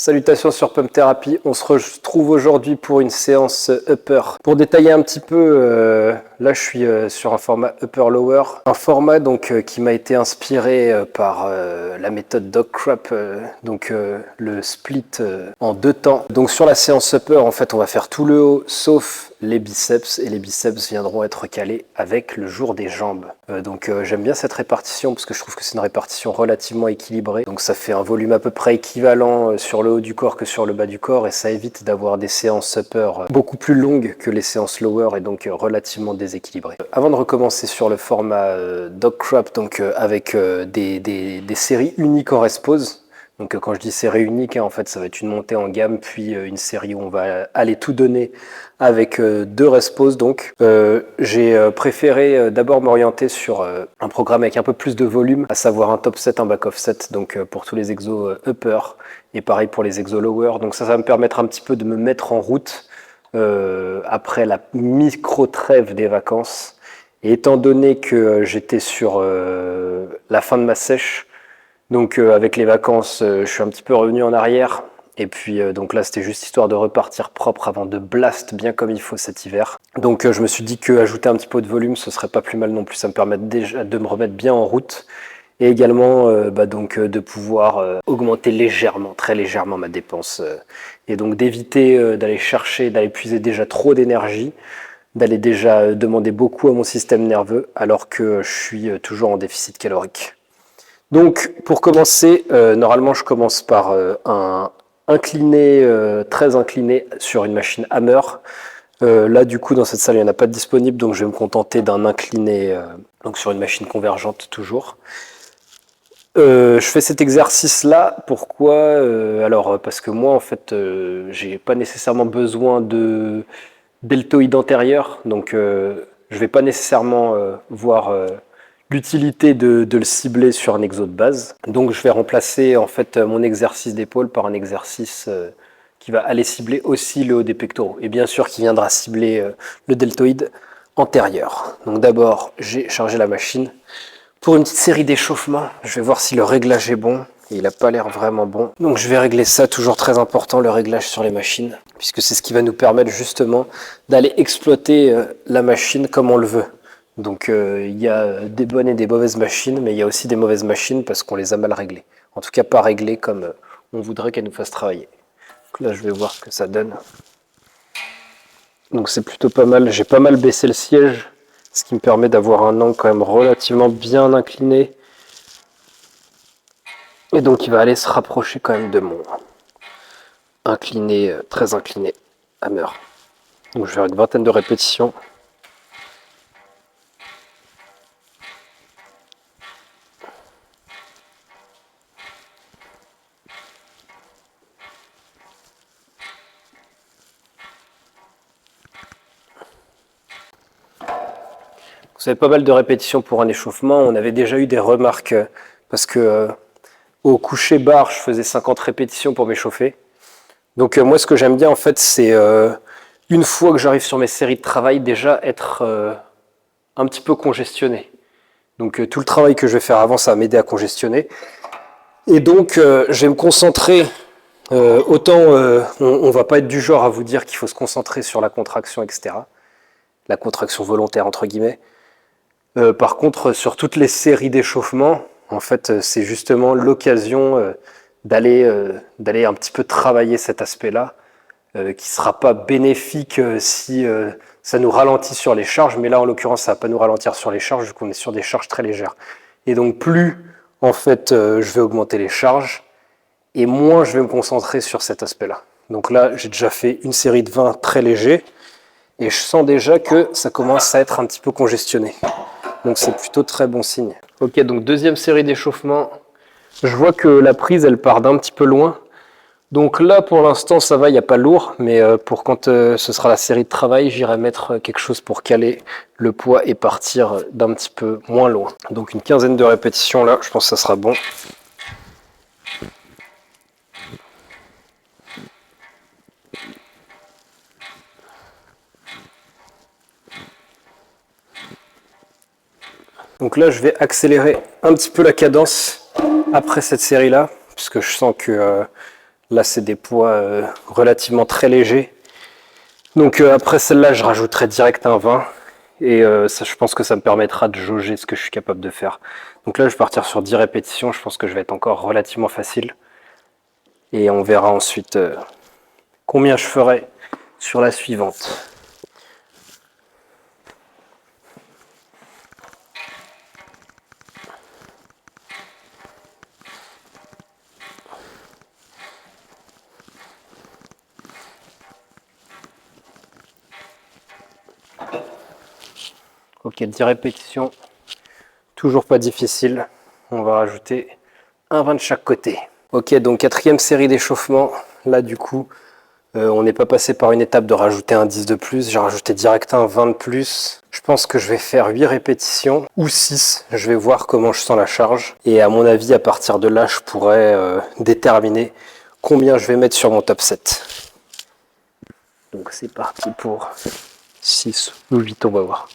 Salutations sur Pump Therapy, on se retrouve aujourd'hui pour une séance upper. Pour détailler un petit peu, là je suis sur un format upper-lower, un format donc qui m'a été inspiré par la méthode Dogcrap, le split en 2 temps. Donc sur la séance upper, en fait on va faire tout le haut sauf les biceps, et les biceps viendront être calés avec le jour des jambes. J'aime bien cette répartition parce que je trouve que c'est une répartition relativement équilibrée. Donc ça fait un volume à peu près équivalent sur le haut du corps que sur le bas du corps, et ça évite d'avoir des séances upper beaucoup plus longues que les séances lower et donc relativement déséquilibrées. Avant de recommencer sur le format Dogcrap, avec des séries uniques en rest pause. Donc quand je dis série unique, en fait ça va être une montée en gamme, puis une série où on va aller tout donner avec 2 rest pause. J'ai préféré d'abord m'orienter sur un programme avec un peu plus de volume, à savoir un top set, un back off set, pour tous les exos upper, et pareil pour les exos lower. Donc ça va me permettre un petit peu de me mettre en route après la micro-trêve des vacances. Et étant donné que j'étais sur la fin de ma sèche, avec les vacances, je suis un petit peu revenu en arrière. Et puis là, c'était juste histoire de repartir propre avant de blast bien comme il faut cet hiver. Donc je me suis dit qu'ajouter un petit peu de volume, ce serait pas plus mal non plus. Ça me permet déjà de me remettre bien en route. Et également de pouvoir augmenter légèrement, très légèrement ma dépense. Et donc d'éviter d'aller puiser déjà trop d'énergie, d'aller déjà demander beaucoup à mon système nerveux alors que je suis toujours en déficit calorique. Donc pour commencer, normalement je commence par un incliné, très incliné sur une machine hammer. Là du coup dans cette salle il n'y en a pas de disponible, donc je vais me contenter d'un incliné sur une machine convergente toujours. Je fais cet exercice là, pourquoi parce que moi en fait j'ai pas nécessairement besoin de deltoïde antérieur, donc je vais pas nécessairement voir l'utilité de le cibler sur un exo de base. Donc je vais remplacer en fait mon exercice d'épaule par un exercice qui va aller cibler aussi le haut des pectoraux, et bien sûr qui viendra cibler le deltoïde antérieur. Donc d'abord j'ai chargé la machine pour une petite série d'échauffements. Je vais voir si le réglage est bon. Il n'a pas l'air vraiment bon. Donc je vais régler ça, toujours très important, le réglage sur les machines, puisque c'est ce qui va nous permettre justement d'aller exploiter la machine comme on le veut. Donc il y a des bonnes et des mauvaises machines, mais il y a aussi des mauvaises machines parce qu'on les a mal réglées. En tout cas pas réglées comme on voudrait qu'elles nous fassent travailler. Donc là je vais voir ce que ça donne. Donc c'est plutôt pas mal. J'ai pas mal baissé le siège, ce qui me permet d'avoir un angle quand même relativement bien incliné. Et donc il va aller se rapprocher quand même de mon incliné, très incliné hammer. Donc je vais faire une vingtaine de répétitions. Vous avez pas mal de répétitions pour un échauffement. On avait déjà eu des remarques parce que au coucher barre, je faisais 50 répétitions pour m'échauffer. Donc moi, ce que j'aime bien en fait, c'est une fois que j'arrive sur mes séries de travail, déjà être un petit peu congestionné. Donc tout le travail que je vais faire avant, ça va m'aider à congestionner. Et donc je vais me concentrer. On va pas être du genre à vous dire qu'il faut se concentrer sur la contraction, etc. La contraction volontaire entre guillemets. Par contre, sur toutes les séries d'échauffement, en fait, c'est justement l'occasion d'aller un petit peu travailler cet aspect-là, qui ne sera pas bénéfique si ça nous ralentit sur les charges, mais là, en l'occurrence, ça ne va pas nous ralentir sur les charges, vu qu'on est sur des charges très légères. Et donc, plus, en fait, je vais augmenter les charges, et moins je vais me concentrer sur cet aspect-là. Donc là, j'ai déjà fait une série de 20 très légers, et je sens déjà que ça commence à être un petit peu congestionné. Donc c'est plutôt très bon signe. Ok, donc deuxième série d'échauffement. Je vois que la prise, elle part d'un petit peu loin. Donc là, pour l'instant, ça va, il n'y a pas lourd. Mais pour quand ce sera la série de travail, j'irai mettre quelque chose pour caler le poids et partir d'un petit peu moins loin. Donc une quinzaine de répétitions là, je pense que ça sera bon. Donc là, je vais accélérer un petit peu la cadence après cette série-là, puisque je sens que Là, c'est des poids relativement très légers. Donc après celle-là, je rajouterai direct un 20. Et ça, je pense que ça me permettra de jauger ce que je suis capable de faire. Donc là, je vais partir sur 10 répétitions. Je pense que je vais être encore relativement facile. Et on verra ensuite combien je ferai sur la suivante. Ok, 10 répétitions. Toujours pas difficile. On va rajouter un 20 de chaque côté. Ok, donc quatrième série d'échauffement. Là, du coup, on n'est pas passé par une étape de rajouter un 10 de plus. J'ai rajouté direct un 20 de plus. Je pense que je vais faire 8 répétitions ou 6. Je vais voir comment je sens la charge. Et à mon avis, à partir de là, je pourrais déterminer combien je vais mettre sur mon top 7. Donc c'est parti pour 6 ou 8, on va voir.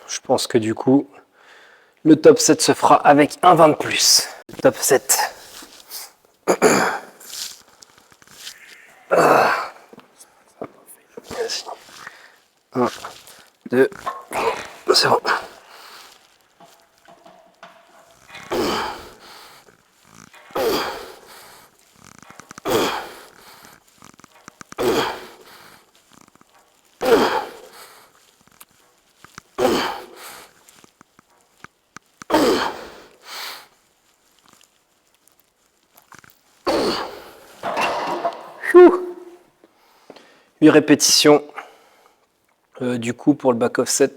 Je pense que du coup, le top 7 se fera avec un 20 de plus. Le top 7. Vas-y. 1, 2, c'est bon. Chou. 8 répétitions. Du coup, pour le back offset,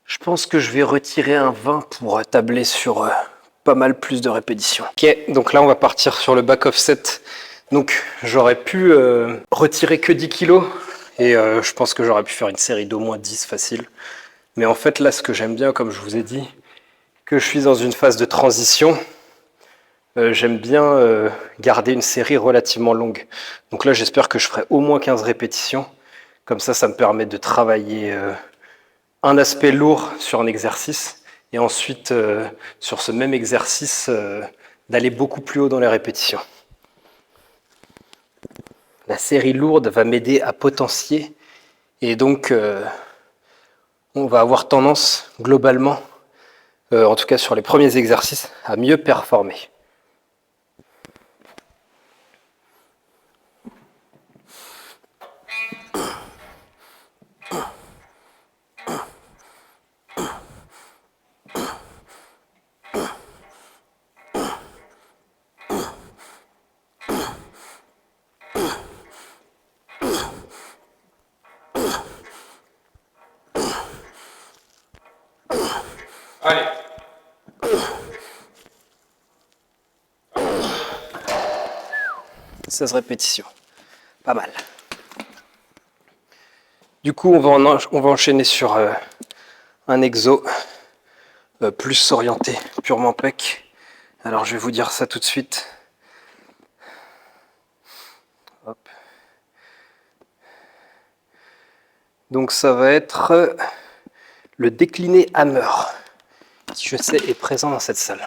je pense que je vais retirer un 20 pour tabler sur pas mal plus de répétitions. Ok, donc là, on va partir sur le back offset. Donc, j'aurais pu retirer que 10 kilos et je pense que j'aurais pu faire une série d'au moins 10 facile. Mais en fait, là, ce que j'aime bien, comme je vous ai dit, que je suis dans une phase de transition, j'aime bien garder une série relativement longue. Donc là, j'espère que je ferai au moins 15 répétitions. Comme ça me permet de travailler un aspect lourd sur un exercice et ensuite, sur ce même exercice, d'aller beaucoup plus haut dans les répétitions. La série lourde va m'aider à potentier et donc on va avoir tendance globalement, en tout cas sur les premiers exercices, à mieux performer. Allez. 16 répétitions. Pas mal. Du coup, on va enchaîner sur un exo plus orienté purement pec. Alors, je vais vous dire ça tout de suite. Hop. Donc, ça va être le décliné hammer, qui je sais est présent dans cette salle.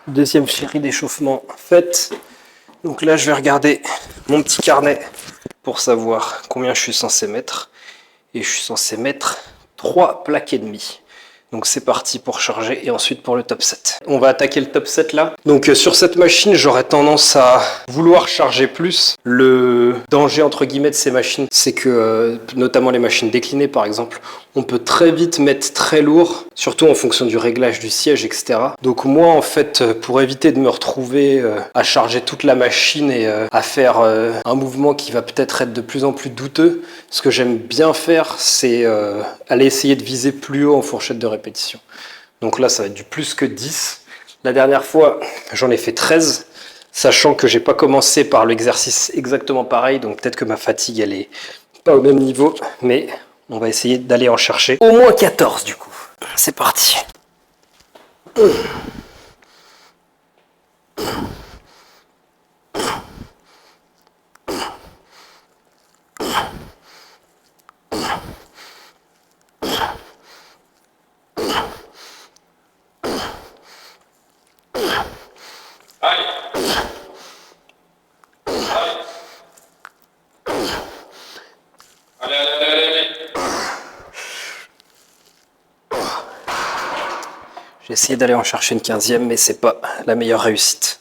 Deuxième série d'échauffement faite. Donc là, je vais regarder mon petit carnet pour savoir combien je suis censé mettre. Et je suis censé mettre 3 plaques et demie. Donc c'est parti pour charger et ensuite pour le top 7. On va attaquer le top 7 là. Donc sur cette machine, j'aurais tendance à vouloir charger plus. Le danger entre guillemets de ces machines, c'est que notamment les machines déclinées par exemple, on peut très vite mettre très lourd, surtout en fonction du réglage du siège, etc. Donc moi en fait, pour éviter de me retrouver à charger toute la machine et à faire un mouvement qui va peut-être être de plus en plus douteux, ce que j'aime bien faire, c'est aller essayer de viser plus haut en fourchette de répétition. Donc là, ça va être du plus que 10. La dernière fois, j'en ai fait 13. Sachant que j'ai pas commencé par l'exercice exactement pareil, donc peut-être que ma fatigue elle est pas au même niveau, mais on va essayer d'aller en chercher au moins 14 du coup. C'est parti. J'ai essayé d'aller en chercher une 15e, mais c'est pas la meilleure réussite.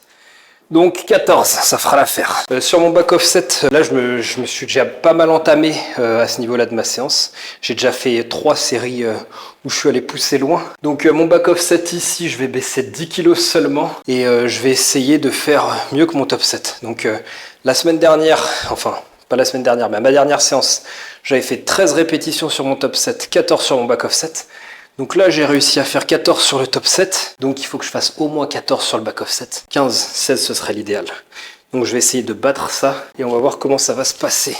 Donc 14, ça fera l'affaire. Sur mon back offset, là je me suis déjà pas mal entamé à ce niveau-là de ma séance. J'ai déjà fait 3 séries où je suis allé pousser loin. Donc mon back offset ici, je vais baisser 10 kg seulement et je vais essayer de faire mieux que mon top set. Donc la semaine dernière, enfin pas la semaine dernière, mais à ma dernière séance, j'avais fait 13 répétitions sur mon top set, 14 sur mon back offset. Donc là, j'ai réussi à faire 14 sur le top set. Donc il faut que je fasse au moins 14 sur le back offset. 15, 16, ce serait l'idéal. Donc je vais essayer de battre ça et on va voir comment ça va se passer.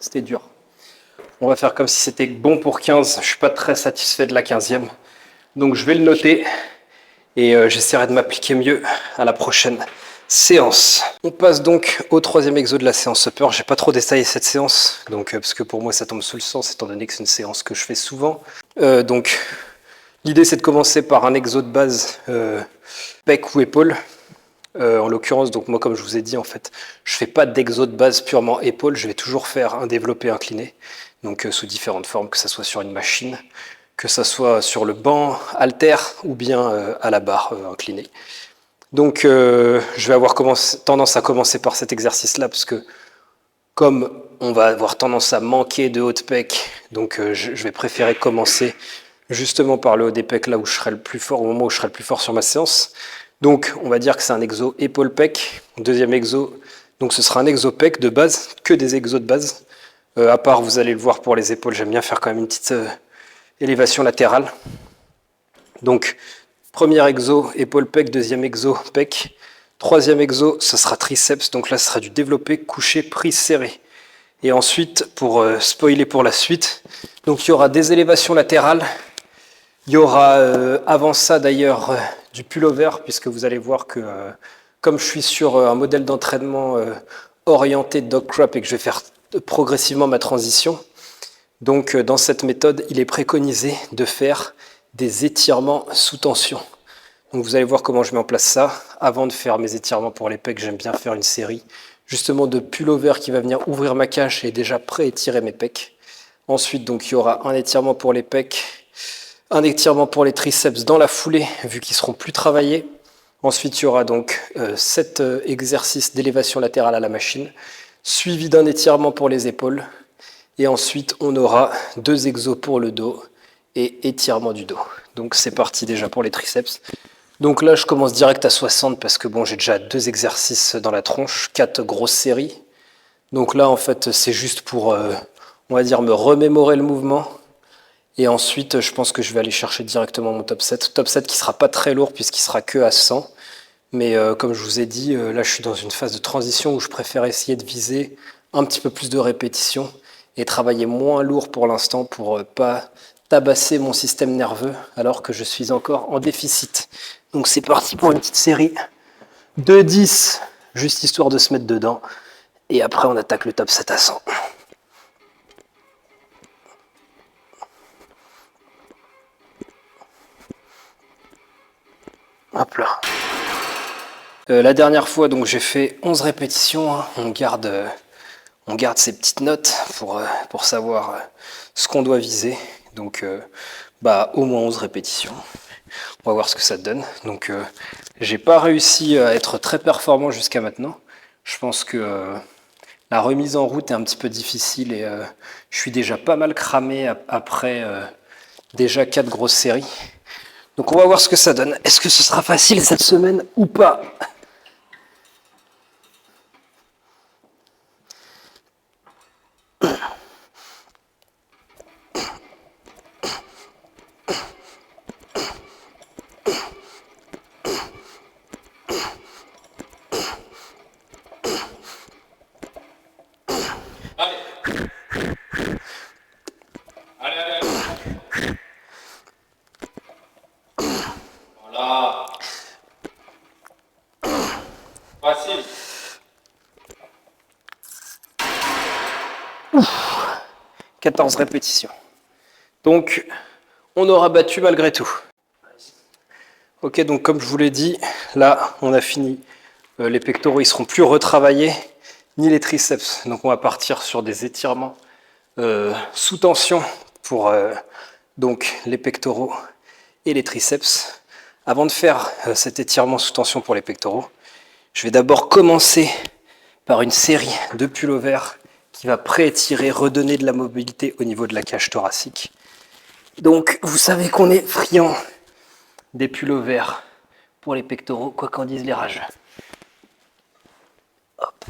C'était dur. On va faire comme si c'était bon pour 15. Je suis pas très satisfait de la 15e. Donc je vais le noter et j'essaierai de m'appliquer mieux à la prochaine séance. On passe donc au 3e exo de la séance upper. J'ai pas trop détaillé cette séance, donc parce que pour moi ça tombe sous le sens étant donné que c'est une séance que je fais souvent. Donc l'idée c'est de commencer par un exo de base pec ou épaule. En l'occurrence, donc moi comme je vous ai dit en fait, je fais pas d'exo de base purement épaule, je vais toujours faire un développé incliné, donc sous différentes formes, que ce soit sur une machine, que ce soit sur le banc, halter ou bien à la barre inclinée. Donc je vais avoir tendance à commencer par cet exercice-là parce que comme on va avoir tendance à manquer de haut de pec, donc je vais préférer commencer justement par le haut des pecs là où je serai le plus fort, au moment où je serai le plus fort sur ma séance. Donc on va dire que c'est un exo épaule-pec. Deuxième exo, donc ce sera un exo pec de base, que des exos de base. À part, vous allez le voir pour les épaules, j'aime bien faire quand même une petite élévation latérale. Donc premier exo épaule-pec, deuxième exo pec. Troisième exo, ce sera triceps, donc là ce sera du développé couché prise serré. Et ensuite, pour spoiler pour la suite, donc il y aura des élévations latérales. Il y aura avant ça d'ailleurs du pullover, puisque vous allez voir que comme je suis sur un modèle d'entraînement orienté dog crap et que je vais faire progressivement ma transition, donc dans cette méthode, il est préconisé de faire des étirements sous tension. Donc vous allez voir comment je mets en place ça. Avant de faire mes étirements pour les pecs, j'aime bien faire une série justement de pullover qui va venir ouvrir ma cage et déjà pré-étirer mes pecs. Ensuite, donc, il y aura un étirement pour les pecs, un étirement pour les triceps dans la foulée, vu qu'ils seront plus travaillés. Ensuite, il y aura donc 7 exercices d'élévation latérale à la machine, suivi d'un étirement pour les épaules. Et ensuite, on aura 2 exos pour le dos et étirement du dos. Donc c'est parti déjà pour les triceps. Donc là, je commence direct à 60 parce que bon, j'ai déjà 2 exercices dans la tronche, 4 grosses séries. Donc là, en fait, c'est juste pour, on va dire, me remémorer le mouvement. Et ensuite, je pense que je vais aller chercher directement mon top 7. Top 7 qui sera pas très lourd puisqu'il sera que à 100. Mais comme je vous ai dit, là, je suis dans une phase de transition où je préfère essayer de viser un petit peu plus de répétitions et travailler moins lourd pour l'instant pour pas tabasser mon système nerveux alors que je suis encore en déficit. Donc c'est parti pour une petite série de 10, juste histoire de se mettre dedans. Et après, on attaque le top 7 à 100. Hop là. La dernière fois, donc j'ai fait 11 répétitions. Hein. On garde ces petites notes pour savoir ce qu'on doit viser. Donc, au moins 11 répétitions. On va voir ce que ça donne. Donc j'ai pas réussi à être très performant jusqu'à maintenant. Je pense que la remise en route est un petit peu difficile et je suis déjà pas mal cramé après déjà 4 grosses séries. Donc on va voir ce que ça donne. Est-ce que ce sera facile cette semaine ou pas? Voilà. Facile. 14 répétitions. Donc, on aura battu malgré tout. Ok, donc comme je vous l'ai dit, là, on a fini. Les pectoraux, ils seront plus retravaillés, ni les triceps. Donc, on va partir sur des étirements sous tension pour donc les pectoraux et les triceps. Avant de faire cet étirement sous tension pour les pectoraux, je vais d'abord commencer par une série de pullovers qui va pré-étirer, redonner de la mobilité au niveau de la cage thoracique. Donc, vous savez qu'on est friand des pullovers pour les pectoraux, quoi qu'en disent les rageux. Hop.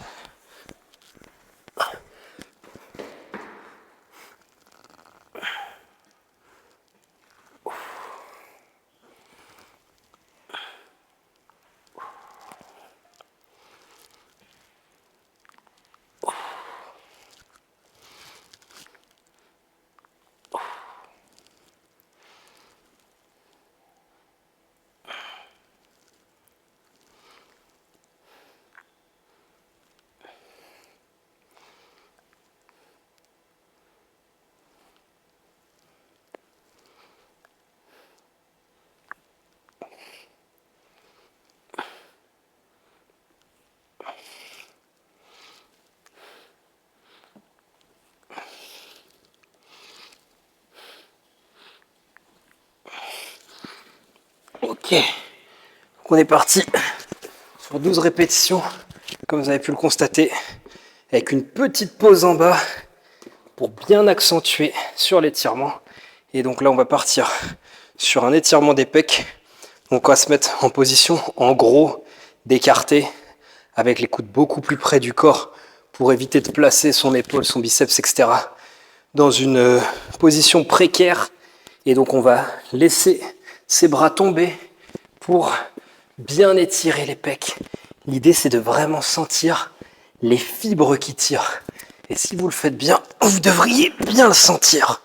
Ok, donc on est parti sur 12 répétitions, comme vous avez pu le constater, avec une petite pause en bas pour bien accentuer sur l'étirement. Et donc là, on va partir sur un étirement des pecs. Donc on va se mettre en position, en gros, d'écarté, avec les coudes beaucoup plus près du corps pour éviter de placer son épaule, son biceps, etc. dans une position précaire. Et donc on va laisser ses bras tomber pour bien étirer les pecs. L'idée, c'est de vraiment sentir les fibres qui tirent. Et si vous le faites bien, vous devriez bien le sentir.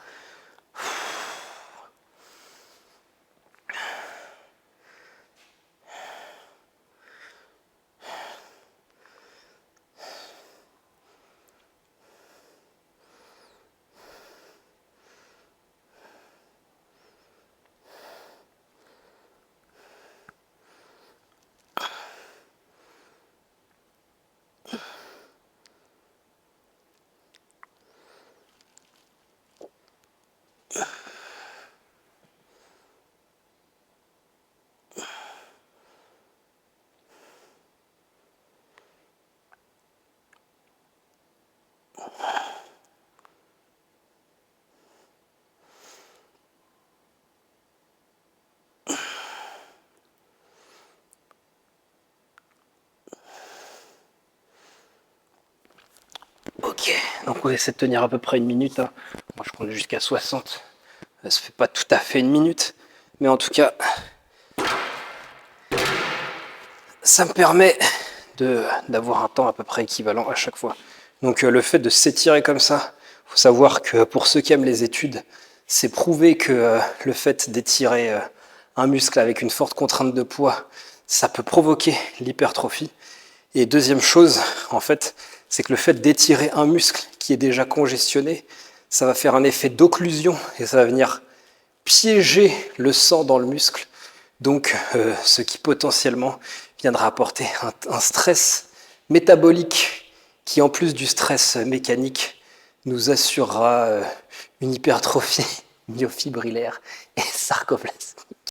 Ok, donc on essaie de tenir à peu près une minute. Hein. Moi je compte jusqu'à 60. Ça fait pas tout à fait une minute. Mais en tout cas, ça me permet d'avoir un temps à peu près équivalent à chaque fois. Donc le fait de s'étirer comme ça, il faut savoir que pour ceux qui aiment les études, c'est prouvé que le fait d'étirer un muscle avec une forte contrainte de poids, ça peut provoquer l'hypertrophie. Et deuxième chose, en fait, c'est que le fait d'étirer un muscle qui est déjà congestionné, ça va faire un effet d'occlusion et ça va venir piéger le sang dans le muscle. Donc, ce qui potentiellement viendra apporter un stress métabolique qui, en plus du stress mécanique, nous assurera une hypertrophie myofibrillaire et sarcoplasmique.